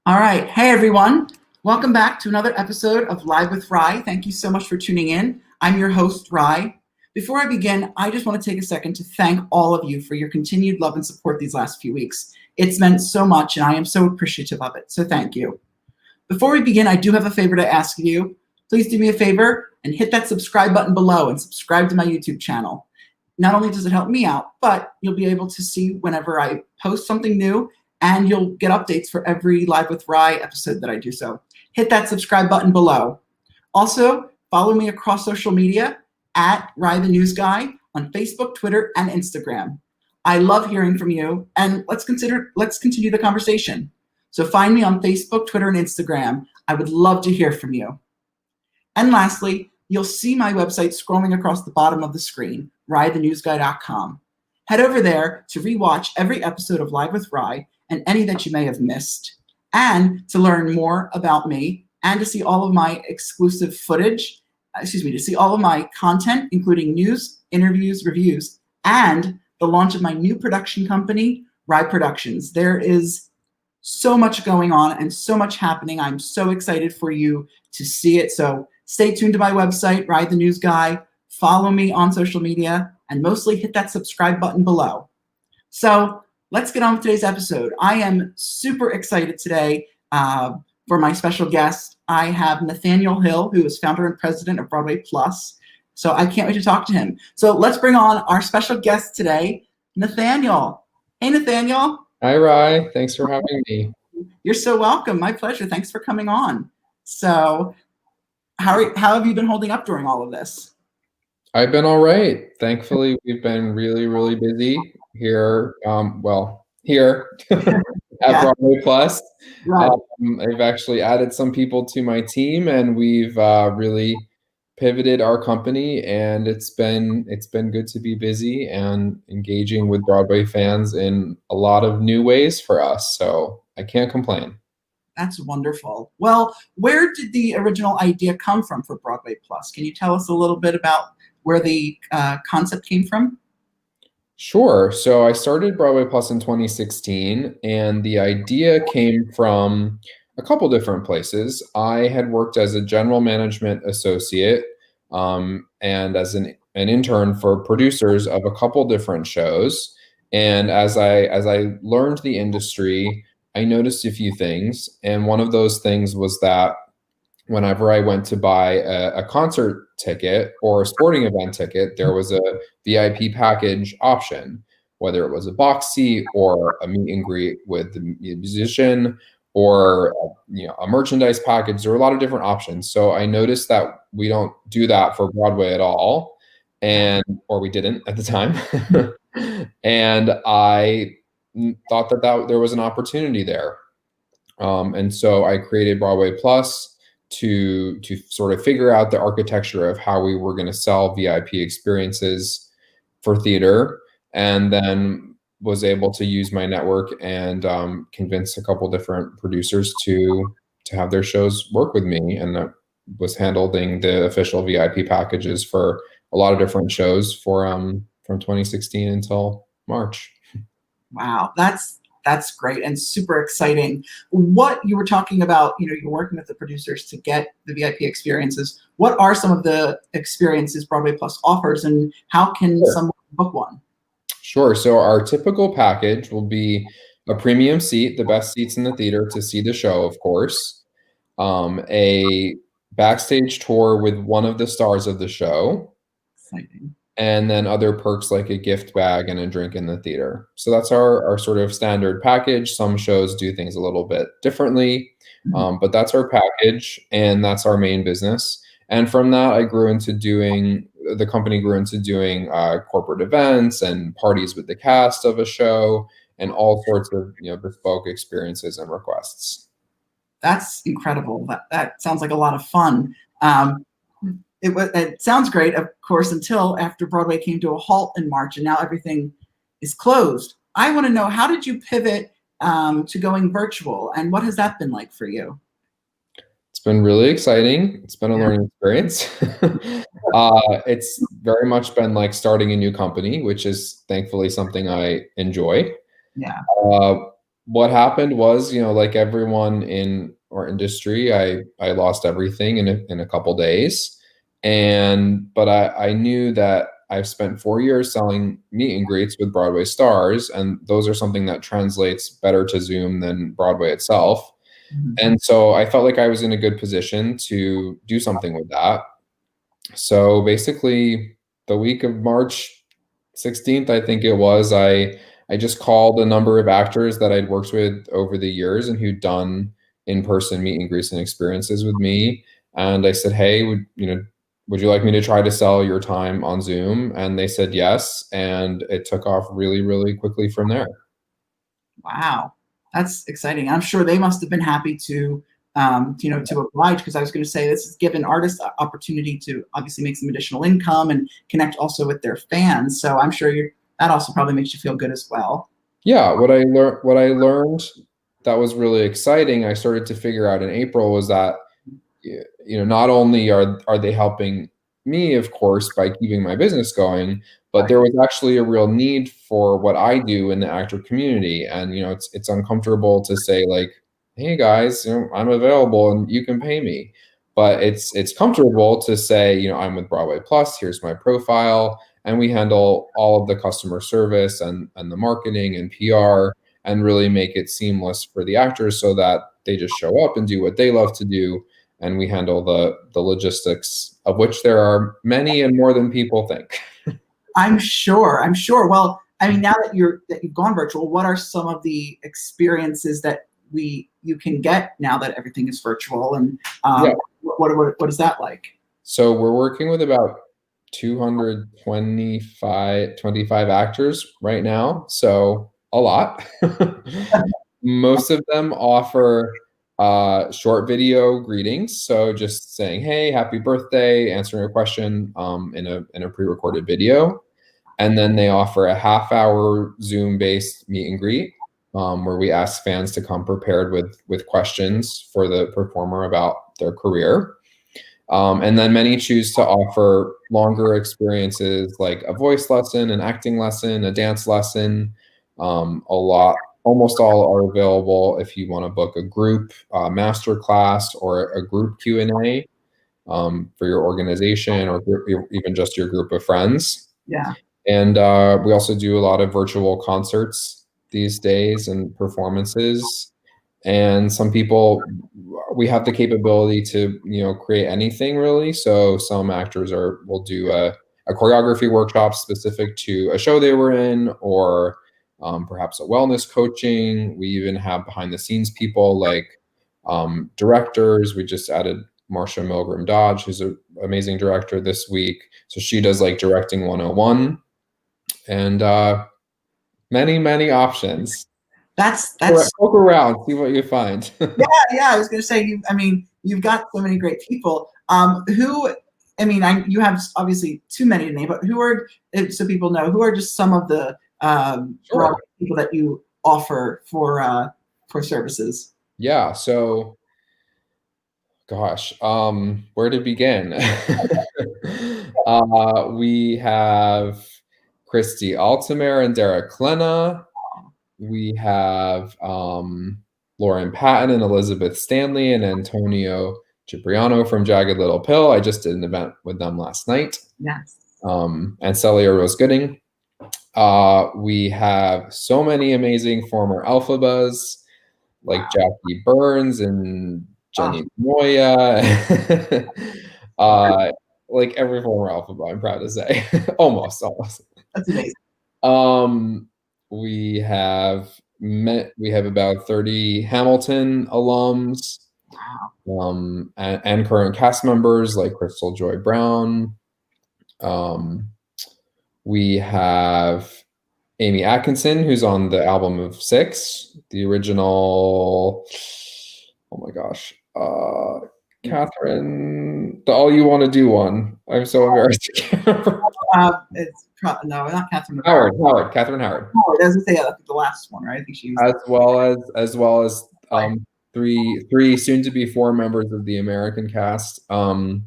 All right. Hey, everyone. Welcome back to another episode of Live with RYE. Thank you so much for tuning in. I'm your host, RYE. Before I begin, I just want to take a second to thank all of you for your continued love and support these last few weeks. It's meant so much, and I am so appreciative of it. So thank you. Before we begin, I do have a favor to ask you. Please do me a favor and hit that subscribe button below and subscribe to my YouTube channel. Not only does it help me out, but you'll be able to see whenever I post something new, and you'll get updates for every Live with RYE episode that I do. So hit that subscribe button below. Also, follow me across social media at RYE the News Guy on Facebook, Twitter, and Instagram. I love hearing from you, and let's continue the conversation. So find me on Facebook, Twitter, and Instagram. I would love to hear from you. And lastly, you'll see my website scrolling across the bottom of the screen, ryeTheNewsGuy.com. Head over there to rewatch every episode of Live with RYE and any that you may have missed, and to learn more about me and to see all of my exclusive footage, to see all of my content, including news, interviews, reviews, and the launch of my new production company, RYE Productions. There is so much going on and so much happening. I'm so excited for you to see it. So stay tuned to my website, RYE the News Guy. Follow me on social media, and mostly hit that subscribe button below. So let's get on with today's episode. I am super excited today for my special guest. I have Nathaniel Hill, who is founder and president of Broadway Plus. So I can't wait to talk to him. So let's bring on our special guest today, Nathaniel. Hey, Nathaniel. Hi, RYE. Thanks for having me. You're so welcome. My pleasure. Thanks for coming on. So how have you been holding up during all of this? I've been all right. Thankfully, we've been really, really busy here. Here at Broadway Plus. Right. I've actually added some people to my team, and we've really pivoted our company, and it's been good to be busy and engaging with Broadway fans in a lot of new ways for us. So I can't complain. That's wonderful. Well, where did the original idea come from for Broadway Plus? Can you tell us a little bit about where the concept came from? Sure. So I started Broadway Plus in 2016, and the idea came from a couple different places. I had worked as a general management associate and as an intern for producers of a couple different shows. And as I learned the industry, I noticed a few things. And one of those things was that whenever I went to buy a concert ticket or a sporting event ticket, there was a VIP package option, whether it was a box seat or a meet and greet with the musician or a merchandise package. There were a lot of different options. So I noticed that we don't do that for Broadway at all, or we didn't at the time. And I thought that there was an opportunity there. And so I created Broadway Plus to sort of figure out the architecture of how we were going to sell VIP experiences for theater, and then was able to use my network and convince a couple different producers to have their shows work with me, and that was handling the official VIP packages for a lot of different shows from 2016 until March. Wow, that's great and super exciting. What you were talking about, you're working with the producers to get the VIP experiences. What are some of the experiences Broadway Plus offers, and how can someone book one? Sure. So our typical package will be a premium seat, the best seats in the theater to see the show, of course, a backstage tour with one of the stars of the show, Exciting. And then other perks like a gift bag and a drink in the theater. So that's our sort of standard package. Some shows do things a little bit differently, but that's our package, and that's our main business. And from that, the company grew into doing corporate events and parties with the cast of a show and all sorts of bespoke experiences and requests. That's incredible. That sounds like a lot of fun. It sounds great, of course, until after Broadway came to a halt in March, and now everything is closed. I want to know, how did you pivot to going virtual, and what has that been like for you? It's been really exciting. It's been a learning experience. It's very much been like starting a new company, which is thankfully something I enjoy. Yeah. what happened was, like everyone in our industry, I lost everything in a couple days. But I knew that I've spent 4 years selling meet and greets with Broadway stars, and those are something that translates better to Zoom than Broadway itself. Mhm. And so I felt like I was in a good position to do something with that. So basically, the week of March 16th, I think it was, I just called a number of actors that I'd worked with over the years and who'd done in-person meet and greets and experiences with me. And I said, hey, would you like me to try to sell your time on Zoom? And they said yes. And it took off really, really quickly from there. Wow, that's exciting. I'm sure they must have been happy to, to oblige, because I was going to say this has given artists an opportunity to obviously make some additional income and connect also with their fans. So I'm sure that also probably makes you feel good as well. Yeah, what I learned that was really exciting, I started to figure out in April, was that not only are they helping me, of course, by keeping my business going, but there was actually a real need for what I do in the actor community. And it's uncomfortable to say, like, hey guys, I'm available and you can pay me. But it's comfortable to say, I'm with Broadway Plus, here's my profile, and we handle all of the customer service and the marketing and PR, and really make it seamless for the actors so that they just show up and do what they love to do, and we handle the logistics, of which there are many and more than people think. I'm sure. I'm sure. Well, I mean, now that you've gone virtual, what are some of the experiences that you can get now that everything is virtual, and Yeah. what is that like? So we're working with about 25 actors right now. So a lot. Most of them offer short video greetings. So just saying, hey, happy birthday, answering a question in a pre-recorded video. And then they offer a half-hour Zoom-based meet and greet, where we ask fans to come prepared with questions for the performer about their career. And then many choose to offer longer experiences, like a voice lesson, an acting lesson, a dance lesson. Almost all are available if you want to book a group master class or a group Q&A for your organization, or even just your group of friends. Yeah. And we also do a lot of virtual concerts these days and performances. And some people, we have the capability to create anything really. So some actors will do a choreography workshop specific to a show they were in, or perhaps a wellness coaching. We even have behind the scenes people like directors. We just added Marsha Milgram Dodge, who's an amazing director, this week. So she does like directing 101, and many options. That's Look around, see what you find. yeah. I was going to say, you've got so many great people. You have obviously too many to name, but so people know, who are just some of the Sure. people that you offer for services? Yeah. So, gosh, where to begin? We have Christy Altamere and Derek Klena. We have Lauren Patton and Elizabeth Stanley and Antonio Cipriano from Jagged Little Pill. I just did an event with them last night. Yes. And Celia Rose Gooding. We have so many amazing former Alphabas, like Jackie Burns and Jenny Moya. Like every former Alphaba, I'm proud to say. almost. That's amazing. We have about 30 Hamilton alums, and current cast members like Crystal Joy Brown. We have Amy Atkinson, who's on the album of 6, the original. Oh my gosh, Catherine, the All You Want to Do one. I'm so embarrassed. Not Catherine. Catherine Howard. Howard, as I say, I think the last one, right? I think she was. As well as three soon to be 4 members of the American cast. And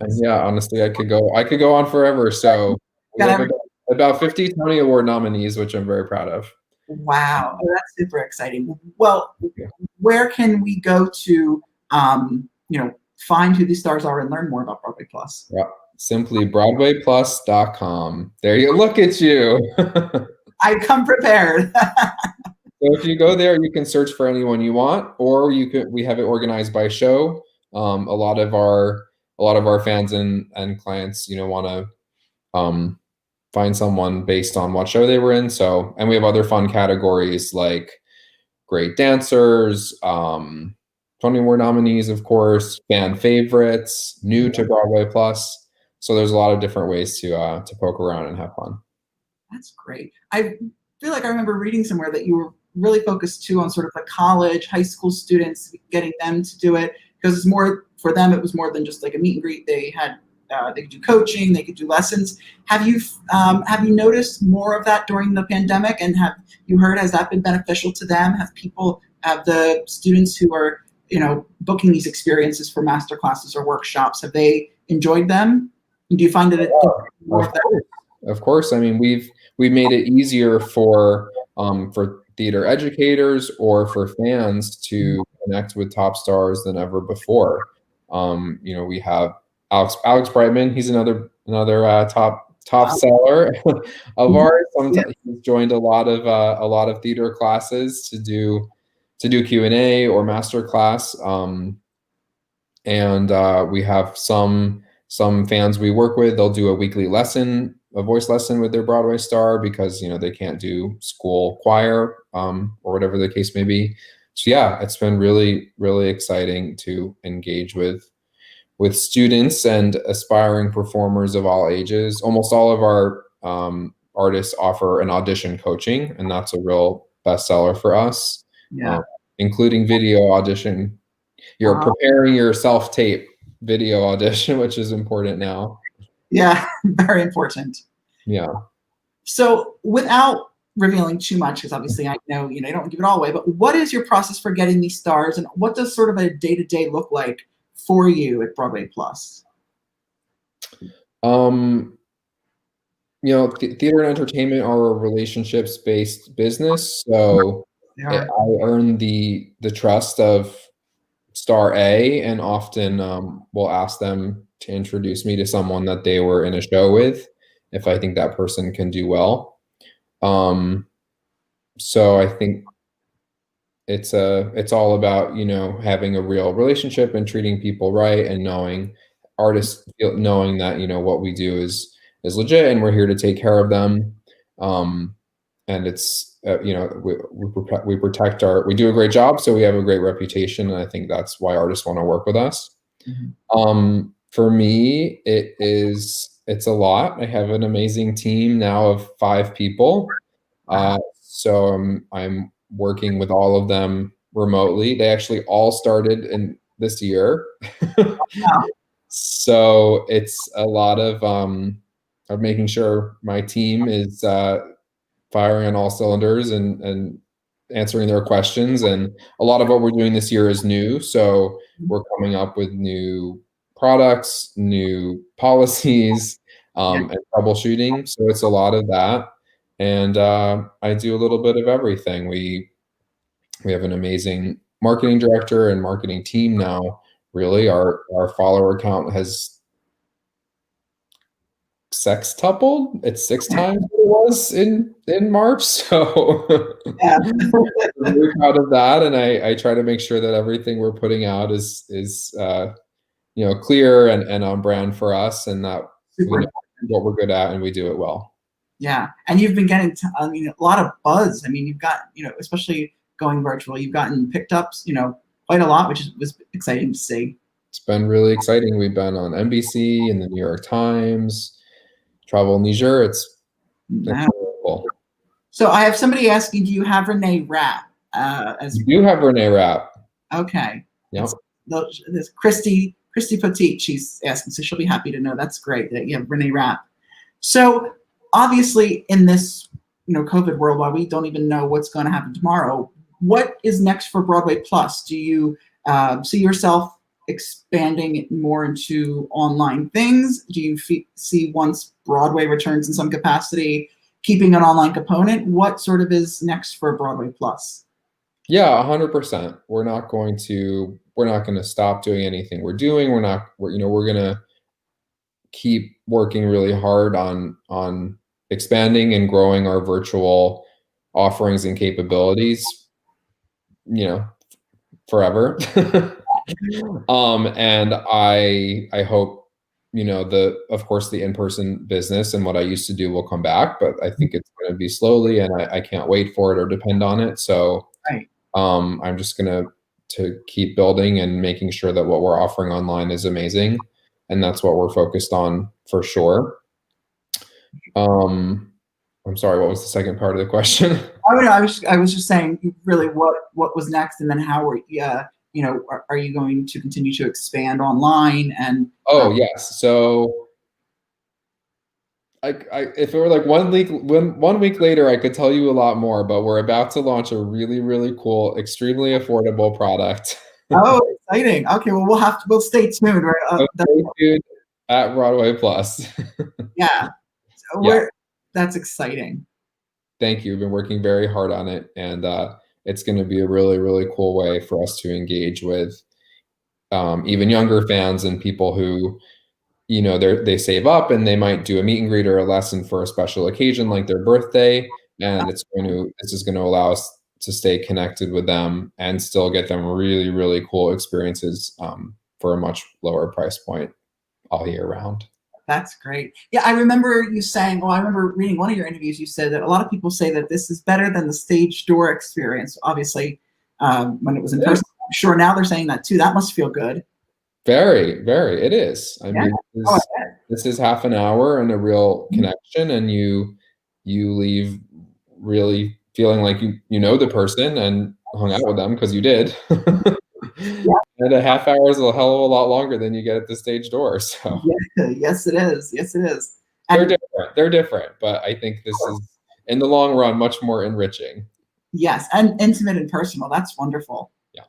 yeah, honestly, I could go on forever. So we have about 50 Tony Award nominees, which I'm very proud of. Wow, oh, that's super exciting. Well, Yeah. where can we go to, find who these stars are and learn more about Broadway Plus? Yeah. Simply BroadwayPlus.com. There you look at you. I come prepared. So if you go there, you can search for anyone you want, or we have it organized by show. A lot of our fans and clients, want to find someone based on what show they were in. So, and we have other fun categories like great dancers, Tony Award nominees, of course, fan favorites, new to Broadway Plus. So there's a lot of different ways to poke around and have fun. That's great. I feel like I remember reading somewhere that you were really focused too on sort of like college, high school students, getting them to do it, because it's more for them. It was more than just like a meet and greet. They could do coaching, they could do lessons. Have you noticed more of that during the pandemic? And have you heard, has that been beneficial to them? Have the students who are booking these experiences for master classes or workshops, have they enjoyed them? Do you find that more of that? Of course. I mean, we've made it easier for theater educators or for fans to connect with top stars than ever before. We have Alex Brightman. He's another top seller of ours. Sometimes he's joined a lot of theater classes to do Q&A or master class. And we have some fans we work with. They'll do a weekly lesson, a voice lesson with their Broadway star because they can't do school choir or whatever the case may be. So yeah, it's been really, really exciting to engage with students and aspiring performers of all ages. Almost all of our artists offer an audition coaching, and that's a real bestseller for us. Yeah. Including video audition. You're preparing your self-tape video audition, which is important now. Yeah, very important. Yeah. So without revealing too much, because obviously I know you don't give it all away, but what is your process for getting these stars, and what does sort of a day-to-day look like for you at Broadway Plus? Theater and entertainment are a relationships-based business, so I earn the trust of star A, and often will ask them to introduce me to someone that they were in a show with, if I think that person can do well. So I think it's all about having a real relationship and treating people right, and knowing that what we do is legit, and we're here to take care of them. And it's we protect we do a great job, so we have a great reputation, and I think that's why artists want to work with us. Mm-hmm. For me, it's a lot. I have an amazing team now of 5 people. So I'm working with all of them remotely. They actually all started in this year. Wow. So it's a lot of making sure my team is firing on all cylinders and answering their questions. And a lot of what we're doing this year is new. So we're coming up with new products, new policies, and troubleshooting. So it's a lot of that. And I do a little bit of everything. We have an amazing marketing director and marketing team now. Really, our follower count has sextupled. It's 6 times what it was in March. So I'm very proud of that, and I try to make sure that everything we're putting out is clear and on brand for us, and that we know what we're good at and we do it well. Yeah, and you've been getting a lot of buzz. I mean, you've got especially going virtual, you've gotten picked up quite a lot, which was exciting to see. It's been really exciting. We've been on NBC and the New York Times, Travel Leisure. It's cool. So I have somebody asking, do you have Renee Rapp? You do have Renee Rapp. Okay. Yep. There's Christy Petit. She's asking, so she'll be happy to know. That's great that you have Renee Rapp. So obviously, in this COVID world, while we don't even know what's going to happen tomorrow, what is next for Broadway Plus? Do you see yourself expanding it more into online things? Do you see, once Broadway returns in some capacity, keeping an online component. What sort of is next for Broadway Plus? Yeah, 100%. We're not going to stop doing anything we're doing. We're going to keep working really hard on expanding and growing our virtual offerings and capabilities, forever. And I hope, of course, the in-person business and what I used to do will come back, but I think it's going to be slowly, and I can't wait for it or depend on it. So Right. I'm just going to keep building and making sure that what we're offering online is amazing. And that's what we're focused on for sure. I'm sorry, what was the second part of the question? Oh no, I was just saying really what was next, and then how are you going to continue to expand online and Yes. So if it were like 1 week later, I could tell you a lot more, but we're about to launch a really, really cool, extremely affordable product. Oh, exciting. Okay, well we'll stay tuned, right? So stay tuned at Broadway Plus. Yeah. So Yeah. That's exciting. Thank you. We've been working very hard on it, and it's going to be a really, really cool way for us to engage with even younger fans and people who, they save up and they might do a meet and greet or a lesson for a special occasion like their birthday, and this is going to allow us to stay connected with them and still get them really, really cool experiences for a much lower price point all year round. That's great. Yeah, I remember you saying, I remember reading one of your interviews, you said that a lot of people say that this is better than the stage door experience, obviously, when it was in person. I'm sure now they're saying that too. That must feel good. Very, very. It is. I mean, this is half an hour and a real connection, and you leave really feeling like you know the person and hung out with them because you did. And a half hour is a hell of a lot longer than you get at the stage door. So yes, it is. Yes, it is. They're different, but I think this is, in the long run, much more enriching. Yes, and intimate and personal. That's wonderful. Yeah.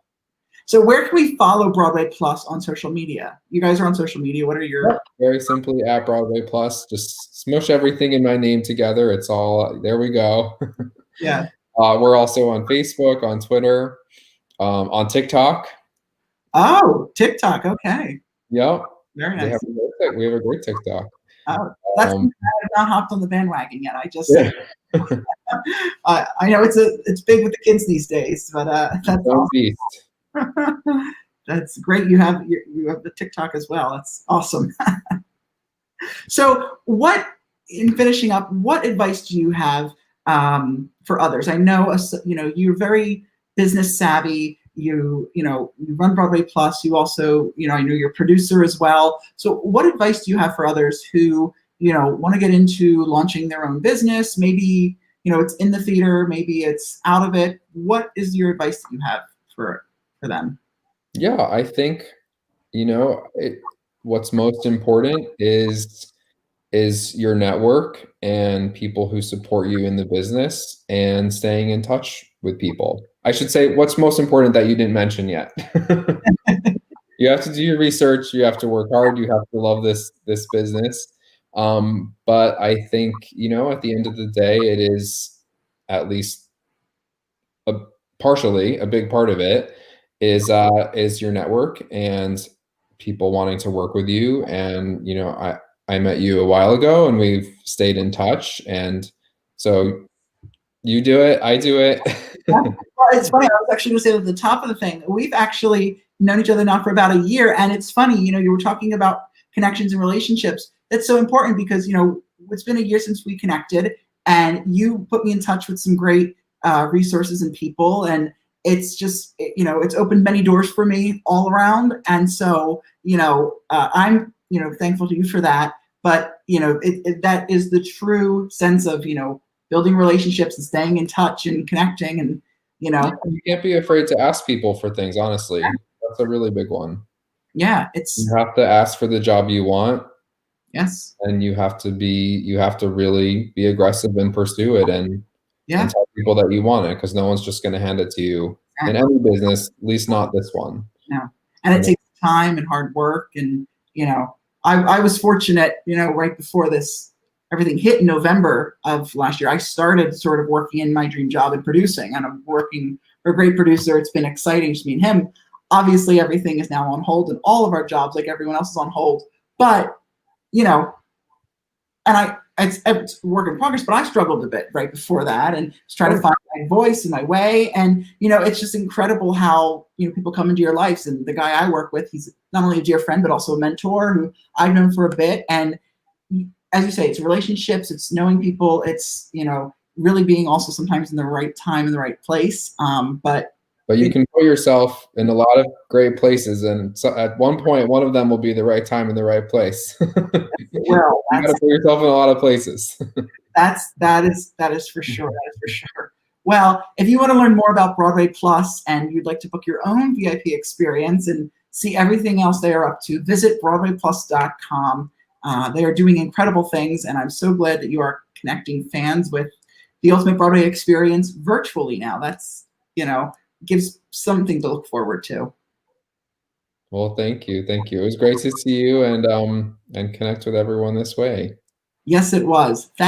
So where can we follow Broadway Plus on social media? You guys are on social media. What are your... Very simply at Broadway Plus. Just smush everything in my name together. It's all, there we go. Yeah. We're also on Facebook, on Twitter, on TikTok. Oh, TikTok. Okay. Yep. Very nice. We have a great TikTok. Oh, I have not hopped on the bandwagon yet. I just, I know it's big with the kids these days, but that's awesome. That's great. You have the TikTok as well. That's awesome. So, in finishing up, what advice do you have for others? I know you're very business savvy. You run Broadway Plus. You also, I know you're a producer as well. So what advice do you have for others who, want to get into launching their own business? Maybe, it's in the theater, maybe it's out of it. What is your advice that you have for them? Yeah, I think, what's most important is your network and people who support you in the business and staying in touch with people. I should say what's most important that you didn't mention yet. You have to do your research. You have to work hard. You have to love this business. But I think, at the end of the day, it is at least partially a big part of it is your network and people wanting to work with you. And, I met you a while ago and we've stayed in touch. And so you do it, I do it. Well, it's funny. I was actually going to say at the top of the thing, we've actually known each other now for about a year. And it's funny, you were talking about connections and relationships. That's so important because, it's been a year since we connected and you put me in touch with some great resources and people. And it's just, it's opened many doors for me all around. And so, I'm, thankful to you for that. But, that is the true sense of, building relationships and staying in touch and connecting and, You can't be afraid to ask people for things, honestly. That's a really big one. Yeah. You have to ask for the job you want. Yes. And you have to really be aggressive and pursue it and tell people that you want it, because no one's just going to hand it to you in any business, at least not this one. No. And it takes time and hard work. And, I was fortunate, right before this everything hit in November of last year, I started sort of working in my dream job in producing, and I'm working for a great producer. It's been exciting, just me and him. Obviously, everything is now on hold, and all of our jobs, like everyone else, is on hold. But, you know, and it's work in progress, but I struggled a bit right before that and just trying to find my voice and my way. And, you know, it's just incredible how, you know, people come into your lives. And the guy I work with, he's not only a dear friend, but also a mentor who I've known for a bit. And as you say, it's relationships, it's knowing people, it's, you know, really being also sometimes in the right time, in the right place. But you can put yourself in a lot of great places, and so at one point, one of them will be the right time and the right place. Well, you got to put yourself in a lot of places. that is for sure. That is for sure. Well, if you want to learn more about Broadway Plus and you'd like to book your own VIP experience and see everything else they are up to, visit BroadwayPlus.com. They are doing incredible things, and I'm so glad that you are connecting fans with the ultimate Broadway experience virtually now. That's, you know, gives something to look forward to. Well, thank you. Thank you. It was great to see you and connect with everyone this way. Yes, it was. Thank